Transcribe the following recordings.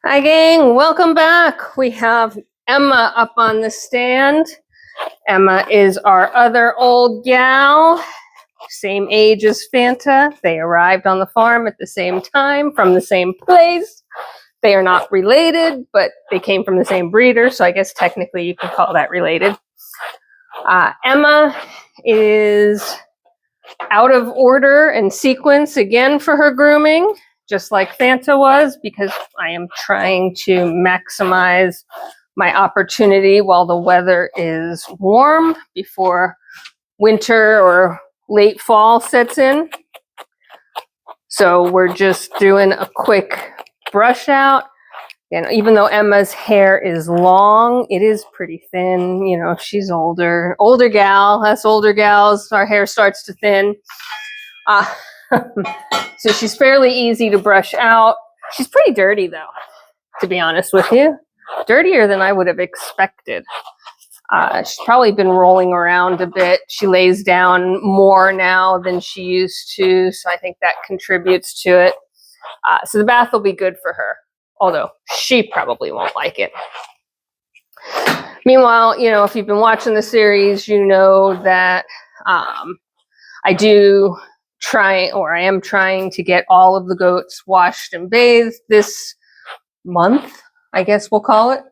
Hi gang, welcome back. We have Emma up on the stand. Emma is our other old gal, same age as Fanta. They arrived on the farm at the same time from the same place. They are not related, but they came from the same breeder, so I guess technically you could call that related. Emma is out of order and sequence again for her grooming, just like Fanta was, because I am trying to maximize my opportunity while the weather is warm before winter or late fall sets in. So we're just doing a quick brush out. And even though Emma's hair is long, it is pretty thin. You know, she's older gal. Us older gals, our hair starts to thin. So she's fairly easy to brush out. She's pretty dirty though, to be honest with you. Dirtier than I would have expected. She's probably been rolling around a bit. She lays down more now than she used to, so I think that contributes to it. So the bath will be good for her, although she probably won't like it. Meanwhile, you know, if you've been watching the series, you know that I am trying to get all of the goats washed and bathed this month, I guess we'll call it.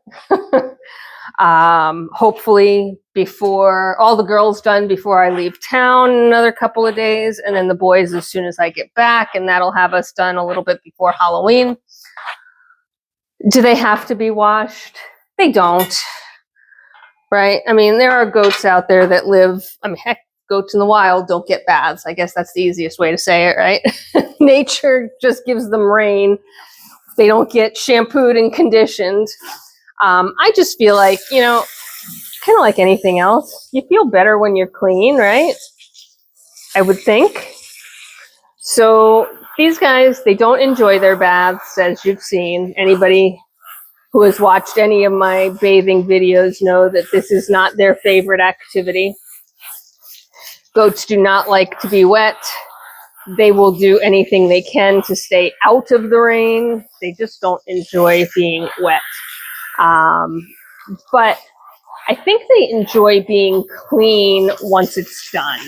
Hopefully before all the girls done before I leave town another couple of days, and then the boys as soon as I get back, and that'll have us done a little bit before Halloween. Do they have to be washed? They don't, right? I mean, there are goats out there that live, I mean, heck, goats in the wild don't get baths. I guess that's the easiest way to say it, right? Nature just gives them rain. They don't get shampooed and conditioned. I just feel like, you know, kind of like anything else, you feel better when you're clean, right? I would think. So these guys, they don't enjoy their baths, as you've seen. Anybody who has watched any of my bathing videos know that this is not their favorite activity. Goats do not like to be wet. They will do anything they can to stay out of the rain. They just don't enjoy being wet. But I think they enjoy being clean once it's done.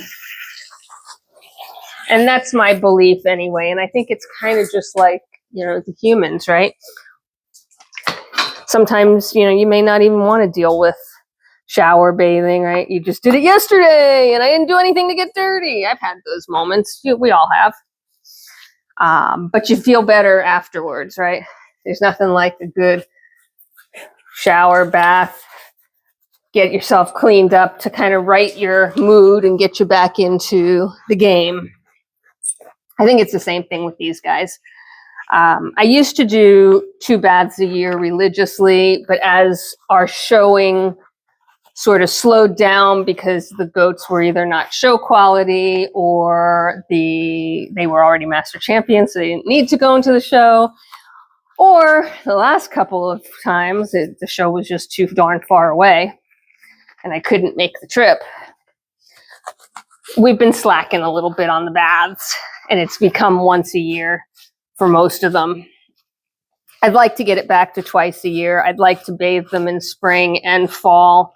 And that's my belief anyway. And I think it's kind of just like, you know, the humans, right? Sometimes, you know, you may not even want to deal with shower bathing, right? You just did it yesterday and I didn't do anything to get dirty. I've had those moments. We all have. But you feel better afterwards, right? There's nothing like a good shower, bath, get yourself cleaned up to kind of right your mood and get you back into the game. I think it's the same thing with these guys. I used to do 2 baths a year religiously, but as our showing sort of slowed down because the goats were either not show quality or they were already master champions, so they didn't need to go into the show. Or the last couple of times, the show was just too darn far away and I couldn't make the trip. We've been slacking a little bit on the baths, and it's become once a year for most of them. I'd like to get it back to twice a year. I'd like to bathe them in spring and fall.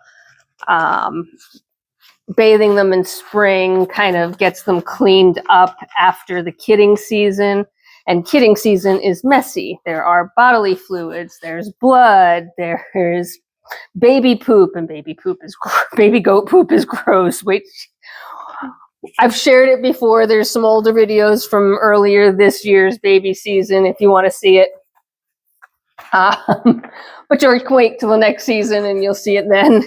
Bathing them in spring kind of gets them cleaned up after the kidding season. And kidding season is messy. There are bodily fluids, there's blood, there's baby poop, and baby goat poop is gross. Wait, I've shared it before. There's some older videos from earlier this year's baby season if you want to see it. But you can wait till the next season and you'll see it then.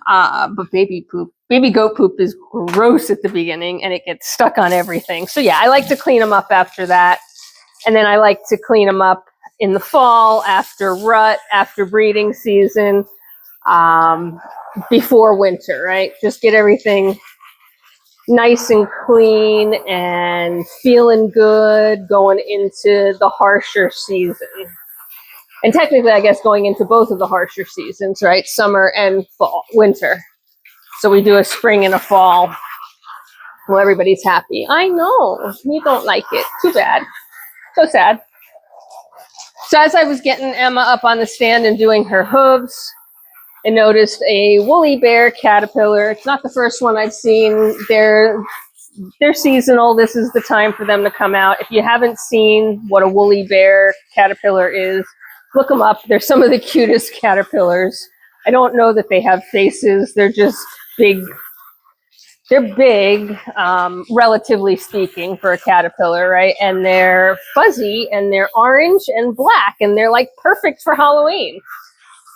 But baby goat poop is gross at the beginning and it gets stuck on everything. So yeah, I like to clean them up after that. And then I like to clean them up in the fall after rut, after breeding season, before winter, right? Just get everything nice and clean and feeling good going into the harsher season. And technically, I guess going into both of the harsher seasons, right? Summer and fall, winter. So we do a spring and a fall. Well, everybody's happy. I know. You don't like it. Too bad. So sad. So as I was getting Emma up on the stand and doing her hooves, I noticed a woolly bear caterpillar. It's not the first one I've seen. They're seasonal. This is the time for them to come out. If you haven't seen what a woolly bear caterpillar is, look them up. They're some of the cutest caterpillars. I don't know that they have faces. They're just big. They're big, relatively speaking, for a caterpillar, right? And they're fuzzy, and they're orange and black, and they're like perfect for Halloween.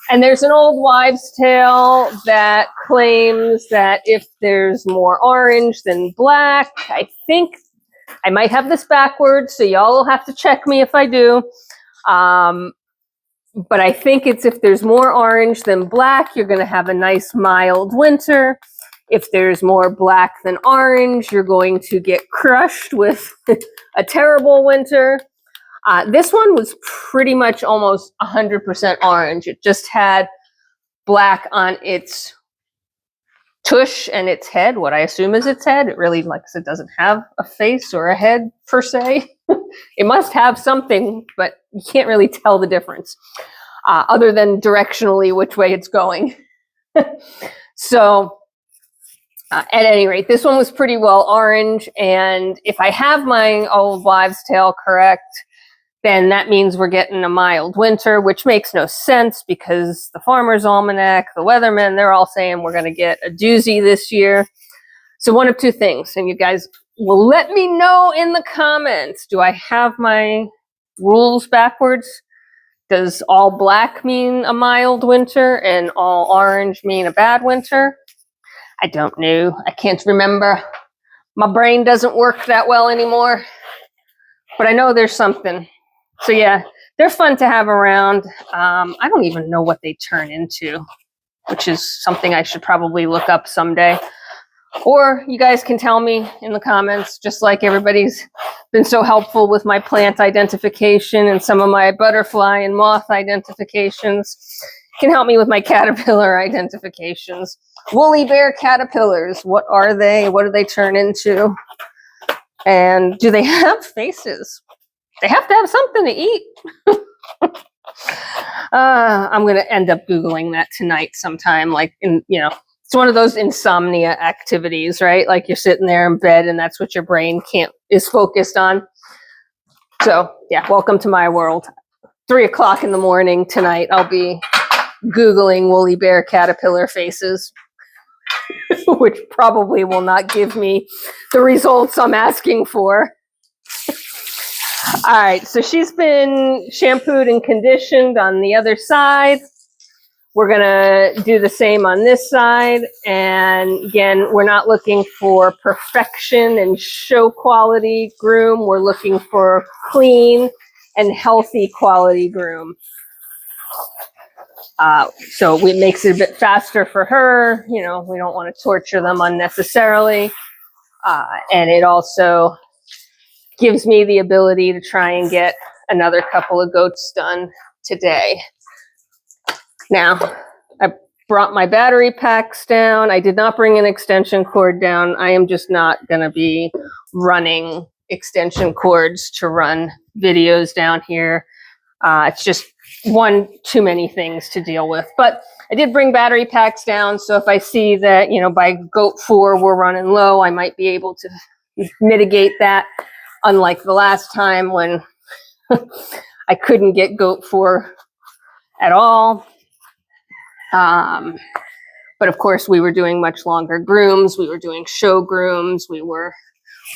And there's an old wives' tale that claims that if there's more orange than black, I think I might have this backwards, so y'all will have to check me if I do. But I think it's if there's more orange than black, you're going to have a nice mild winter. If there's more black than orange, you're going to get crushed with a terrible winter. This one was pretty much almost 100% orange. It just had black on its tush and its head, what I assume is its head. It really, like I said, doesn't have a face or a head per se. It must have something, but you can't really tell the difference other than directionally which way it's going. So at any rate, this one was pretty well orange. And if I have my old wives' tale correct, then that means we're getting a mild winter, which makes no sense because the Farmer's Almanac, the weathermen, they're all saying we're going to get a doozy this year. So one of two things, and you guys will let me know in the comments. Do I have my rules backwards? Does all black mean a mild winter and all orange mean a bad winter? I don't know. I can't remember. My brain doesn't work that well anymore. But I know there's something. So yeah, they're fun to have around. I don't even know what they turn into, which is something I should probably look up someday. Or you guys can tell me in the comments, just like everybody's been so helpful with my plant identification and some of my butterfly and moth identifications. Can help me with my caterpillar identifications. Woolly bear caterpillars, what are they? What do they turn into? And do they have faces? They have to have something to eat. I'm going to end up Googling that tonight sometime. Like, it's one of those insomnia activities, right? Like you're sitting there in bed and that's what your brain is focused on. So yeah, welcome to my world. 3 o'clock in the morning tonight, I'll be Googling woolly bear caterpillar faces, which probably will not give me the results I'm asking for. All right, so she's been shampooed and conditioned on the other side. We're gonna do the same on this side. And again, we're not looking for perfection and show quality groom. We're looking for clean and healthy quality groom. So it makes it a bit faster for her. We don't want to torture them unnecessarily. And it also gives me the ability to try and get another couple of goats done today. Now, I brought my battery packs down. I did not bring an extension cord down. I am just not going to be running extension cords to run videos down here. It's just one too many things to deal with. But I did bring battery packs down, so if I see that, by goat 4 we're running low, I might be able to mitigate that, unlike the last time when I couldn't get goat 4 at all. But of course, we were doing much longer grooms. We were doing show grooms. We were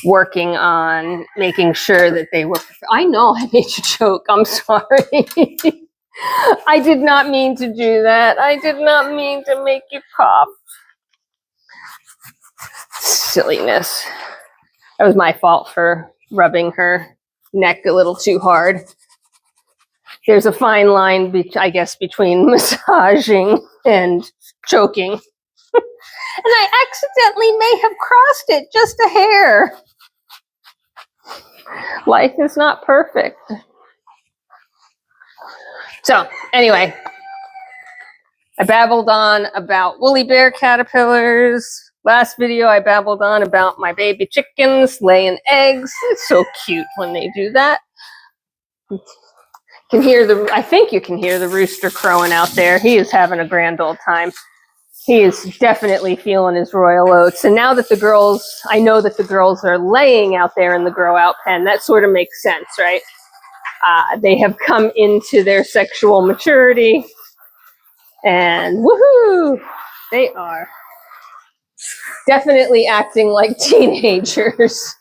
working on making sure that they were. I know I made you choke. I'm sorry. I did not mean to do that. I did not mean to make you cough. Silliness. That was my fault for rubbing her neck a little too hard. There's a fine line, I guess, between massaging and choking. And I accidentally may have crossed it just a hair. Life is not perfect. So anyway, I babbled on about woolly bear caterpillars. Last video, I babbled on about my baby chickens laying eggs. It's so cute when they do that. I think you can hear the rooster crowing out there. He is having a grand old time. He is definitely feeling his royal oats. And now that I know that the girls are laying out there in the grow out pen, that sort of makes sense, right? They have come into their sexual maturity, and woohoo, they are definitely acting like teenagers.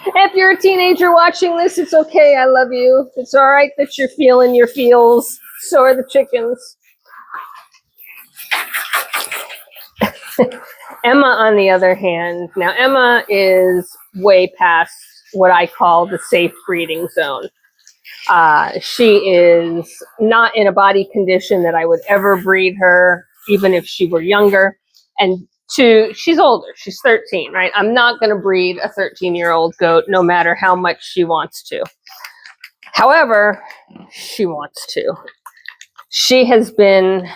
If you're a teenager watching this, it's okay. I love you. It's all right that you're feeling your feels. So are the chickens. Emma, on the other hand, now Emma is way past what I call the safe breeding zone. She is not in a body condition that I would ever breed her, even if she were younger. And she's older. She's 13, right? I'm not going to breed a 13-year-old goat, no matter how much she wants to. However, she wants to. She has been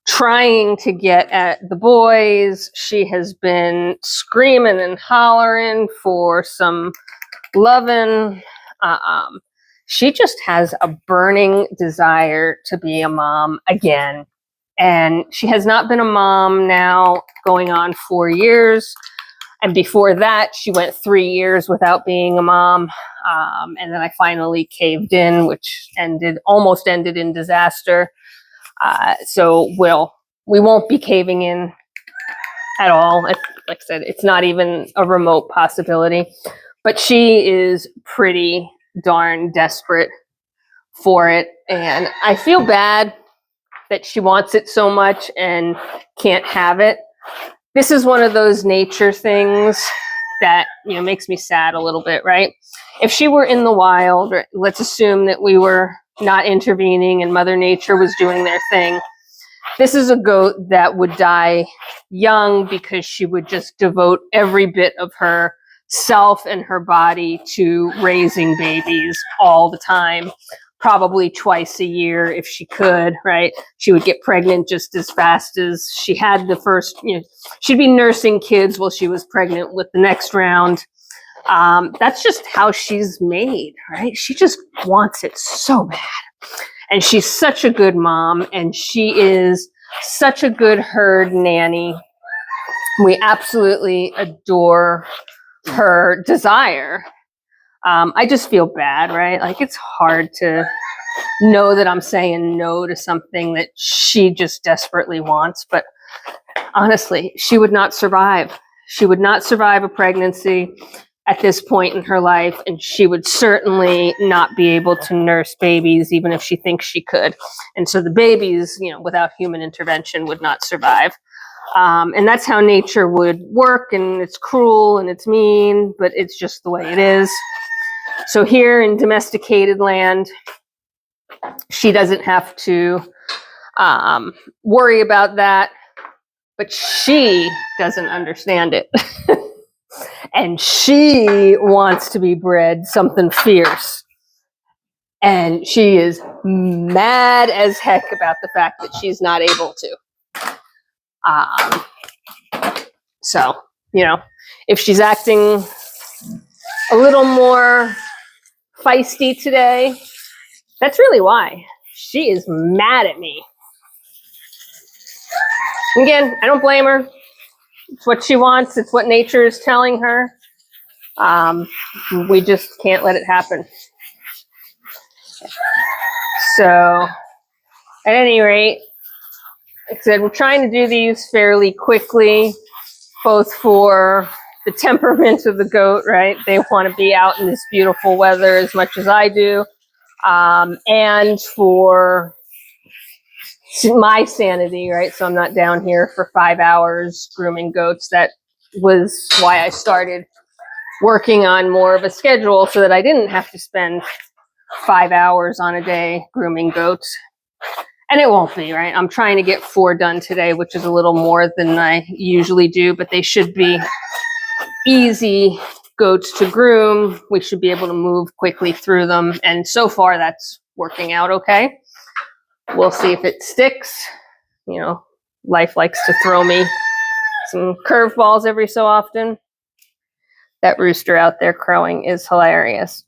trying to get at the boys. She has been screaming and hollering for some loving. She just has a burning desire to be a mom again. And she has not been a mom now going on 4 years. And before that, she went 3 years without being a mom. And then I finally caved in, which almost ended in disaster. So we won't be caving in at all. Like I said, it's not even a remote possibility. But she is pretty darn desperate for it. And I feel bad that she wants it so much and can't have it. This is one of those nature things that, makes me sad a little bit, right? If she were in the wild, let's assume that we were not intervening and Mother Nature was doing their thing. This is a goat that would die young because she would just devote every bit of her self and her body to raising babies all the time, probably twice a year if she could, right? She would get pregnant just as fast as she had the first, she'd be nursing kids while she was pregnant with the next round. That's just how she's made, right? She just wants it so bad. And she's such a good mom, and she is such a good herd nanny. We absolutely adore her desire. I just feel bad, right? Like, it's hard to know that I'm saying no to something that she just desperately wants. But honestly, she would not survive. She would not survive a pregnancy at this point in her life, and she would certainly not be able to nurse babies, even if she thinks she could. And so the babies, without human intervention, would not survive. And that's how nature would work, and it's cruel and it's mean, but it's just the way it is. So here in domesticated land, she doesn't have to worry about that, but she doesn't understand it. And she wants to be bred something fierce. And she is mad as heck about the fact that she's not able to. So, if she's acting a little more feisty today, that's really why. She is mad at me. Again, I don't blame her. It's what she wants. It's what nature is telling her. We just can't let it happen. So, at any rate, like I said, we're trying to do these fairly quickly, both for the temperament of the goat, right? They want to be out in this beautiful weather as much as I do, and for my sanity, right? So I'm not down here for 5 hours grooming goats. That was why I started working on more of a schedule, so that I didn't have to spend 5 hours on a day grooming goats. And it won't be, right? I'm trying to get 4 done today, which is a little more than I usually do, but they should be easy goats to groom. We should be able to move quickly through them. And so far, that's working out okay. We'll see if it sticks. Life likes to throw me some curveballs every so often. That rooster out there crowing is hilarious.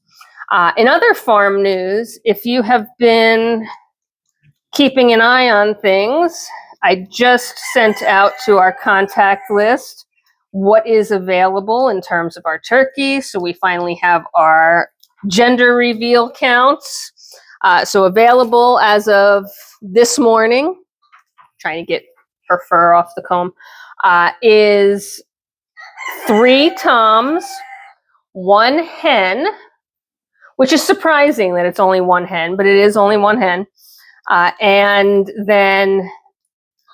In other farm news, if you have been keeping an eye on things, I just sent out to our contact list what is available in terms of our turkey. So we finally have our gender reveal counts. So available as of this morning, trying to get her fur off the comb, is 3 toms, 1 hen, which is surprising that it's only 1 hen, but it is only 1 hen. And then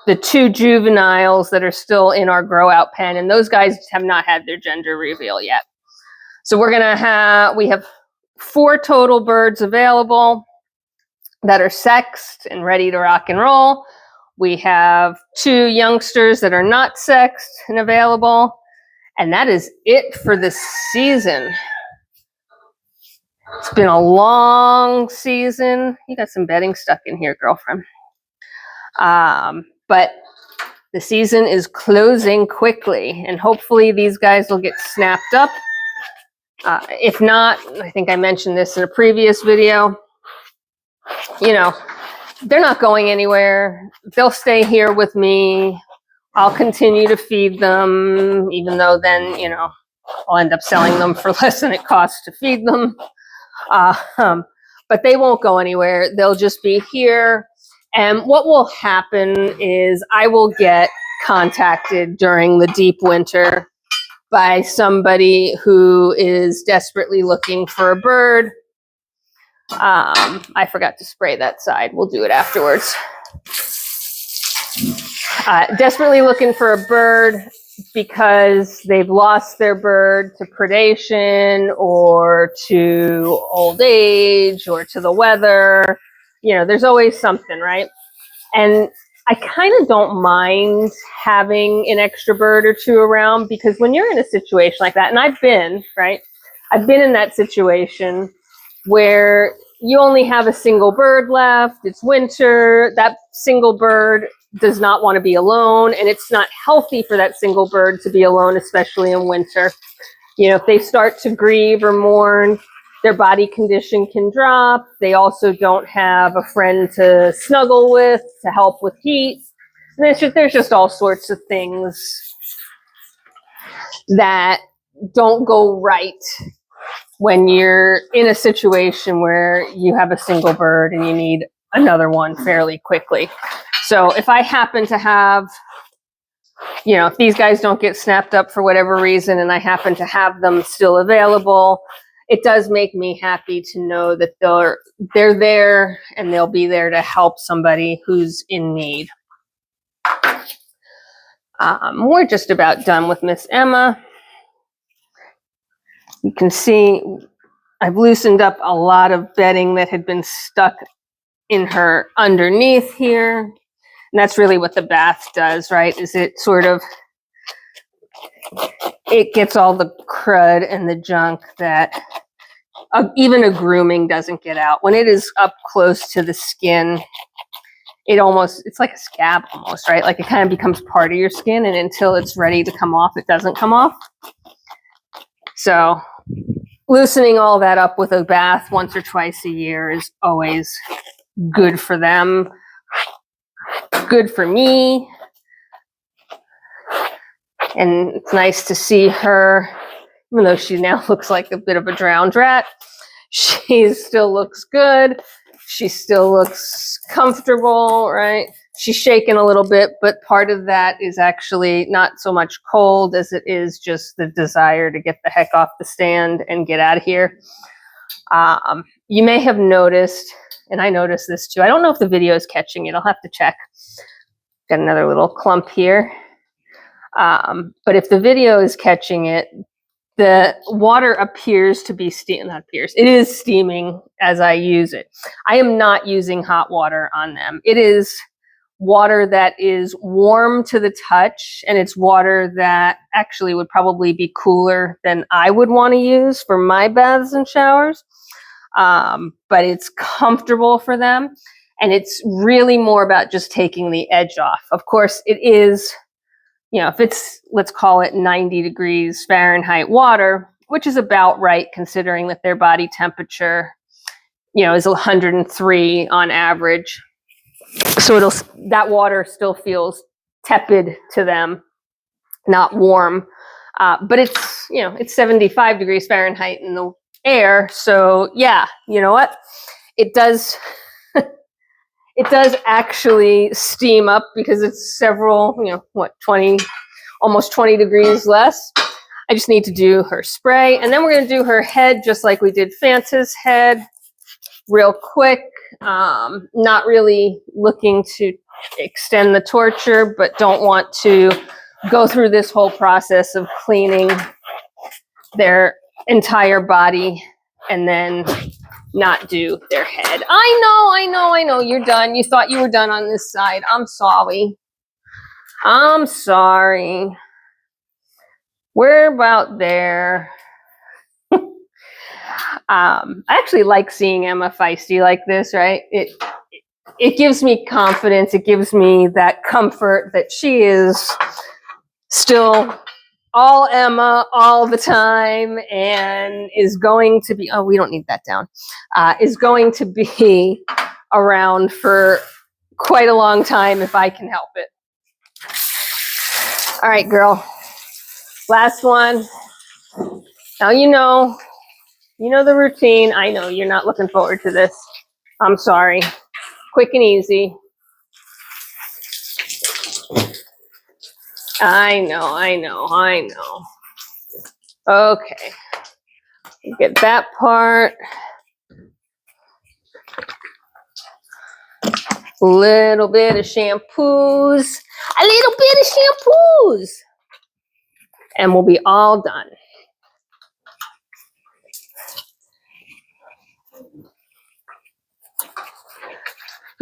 the 2 juveniles that are still in our grow out pen, and those guys have not had their gender reveal yet. So we have 4 total birds available that are sexed and ready to rock and roll. We have 2 youngsters that are not sexed and available, and that is it for this season. It's been a long season. You got some bedding stuck in here, girlfriend. But the season is closing quickly, and hopefully these guys will get snapped up. If not, I think I mentioned this in a previous video, you know, they're not going anywhere. They'll stay here with me. I'll continue to feed them, even though then, you know, I'll end up selling them for less than it costs to feed them. But they won't go anywhere. They'll just be here. And what will happen is I will get contacted during the deep winter by somebody who is desperately looking for a bird. I forgot to spray that side. We'll do it afterwards. Desperately looking for a bird because they've lost their bird to predation or to old age or to the weather. You know, there's always something, right? And I kind of don't mind having an extra bird or 2 around, because when you're in a situation like that, and I've been in that situation where you only have a single bird left, it's winter, that single bird does not want to be alone, and it's not healthy for that single bird to be alone, especially in winter. You know, if they start to grieve or mourn, their body condition can drop. They also don't have a friend to snuggle with, to help with heat. And there's just all sorts of things that don't go right when you're in a situation where you have a single bird and you need another one fairly quickly. So if I happen to have, you know, if these guys don't get snapped up for whatever reason and I happen to have them still available, it does make me happy to know that they're there and they'll be there to help somebody who's in need. We're just about done with Miss Emma. You can see I've loosened up a lot of bedding that had been stuck in her underneath here. And that's really what the bath does, right? Is it sort of, it gets all the crud and the junk that even a grooming doesn't get out. When it is up close to the skin, it's like a scab almost, right? Like it kind of becomes part of your skin, and until it's ready to come off, it doesn't come off. So loosening all that up with a bath once or twice a year is always good for them, good for me. And it's nice to see her, even though she now looks like a bit of a drowned rat, she still looks good. She still looks comfortable, right? She's shaking a little bit, but part of that is actually not so much cold as it is just the desire to get the heck off the stand and get out of here. You may have noticed, and I noticed this too, I don't know if the video is catching it. I'll have to check. Got another little clump here. But if the video is catching it, the water appears to be it is steaming as I use it. I am not using hot water on them. It is water that is warm to the touch, and it's water that actually would probably be cooler than I would want to use for my baths and showers. But it's comfortable for them, and it's really more about just taking the edge off. Of course, it is, you know, if it's, let's call it 90 degrees Fahrenheit water, which is about right considering that their body temperature, is 103 on average. So that water still feels tepid to them, not warm. But it's 75 degrees Fahrenheit in the air. So yeah, you know what? It does, it does actually steam up because it's several, 20, almost 20 degrees less. I just need to do her spray. And then we're going to do her head just like we did Fanta's head real quick. Not really looking to extend the torture, but don't want to go through this whole process of cleaning their entire body and then not do their head. I know. You're done. You thought you were done on this side. I'm sorry. We're about there. I actually like seeing Emma feisty like this, right? It gives me confidence. It gives me that comfort that she is still all Emma all the time and is going to be, we don't need that down, is going to be around for quite a long time if I can help it. All right, girl. Last one. Now you know the routine. I know you're not looking forward to this. I'm sorry. Quick and easy. I know. Okay. Get that part. Little bit of shampoos. And we'll be all done.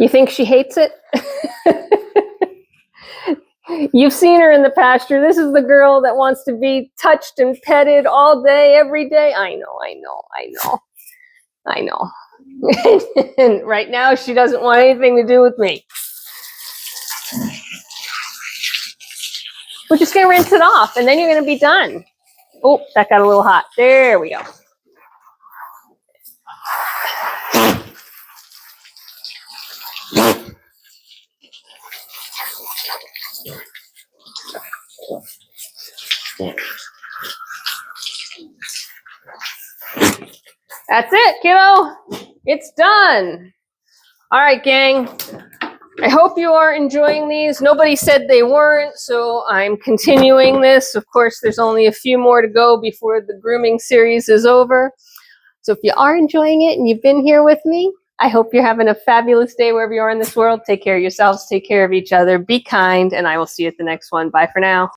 You think she hates it? You've seen her in the pasture. This is the girl that wants to be touched and petted all day, every day. I know. And right now, she doesn't want anything to do with me. We're just going to rinse it off, and then you're going to be done. Oh, that got a little hot. There we go. That's it, kiddo. It's done. All right, gang. I hope you are enjoying these. Nobody said they weren't, so I'm continuing this. Of course, there's only a few more to go before the grooming series is over. So if you are enjoying it and you've been here with me, I hope you're having a fabulous day wherever you are in this world. Take care of yourselves. Take care of each other. Be kind, and I will see you at the next one. Bye for now.